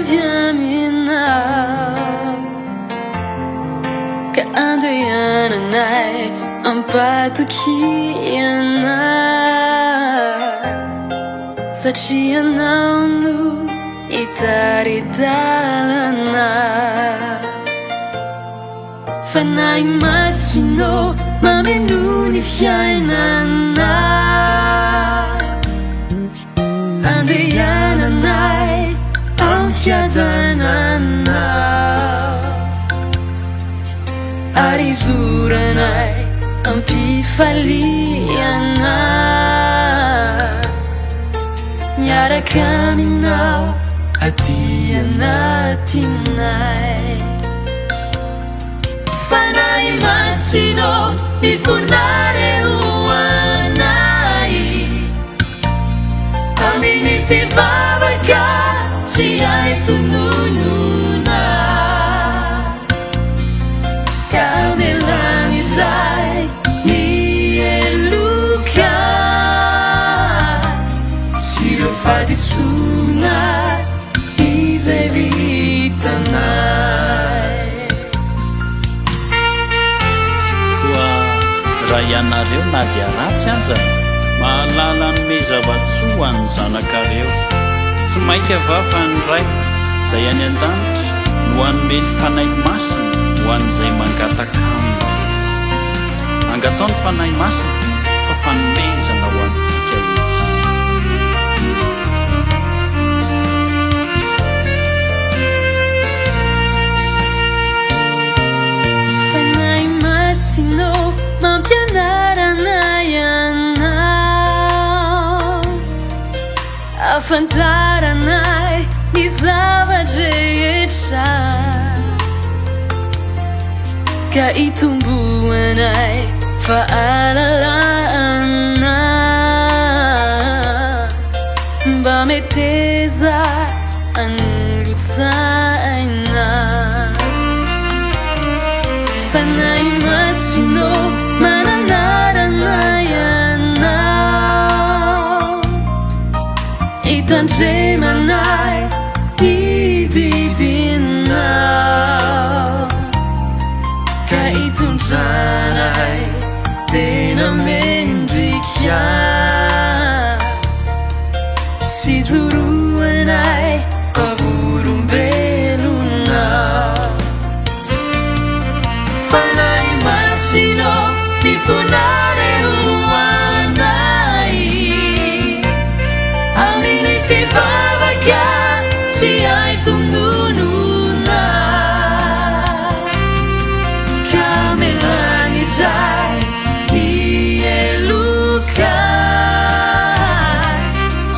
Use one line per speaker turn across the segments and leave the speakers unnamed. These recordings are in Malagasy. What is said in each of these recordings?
avy aminao ka andehananay ampatokiana satria anao no itaridalana fanahy masino mameno ny fiainana andehananay am fiadanana ary zoranay ampifaliana miaraka aminao aty anatinay fanahy masino mifonareo anay amin'ny fivavaka tsy hay tononona ka melany izay mieloka sy reo fadisoana izay vitanay
koa raha ianareo na dia ratsy aza mahalala nome zavatsoa ny zanakareo sy mainka avafa ny ray izay any an-danitra no hanomeny fanahy masina ho an'izay mangatakamo angatao ny fanahy masina fa fanomezana ho antsika izy
fanahy masino mampianarana ianao afantaranay ny zavadrehetra ka itomboanay fahalalana mba meteza anlotsaina fanahy masino mananarana ianao itandremanay ididinao ka itondranay tena mendrika sy joroanay pavolombelona fanahy masino mifonareo anay amin'ny fivavaka tsy hay tononona ka melany izay mieloka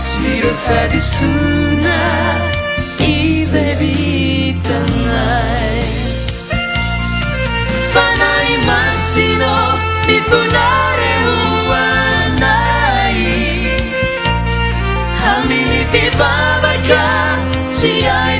sy reo fadisoana izay vitanay fanahy masino mifonareo anay amin'ny fivavaka tsy hay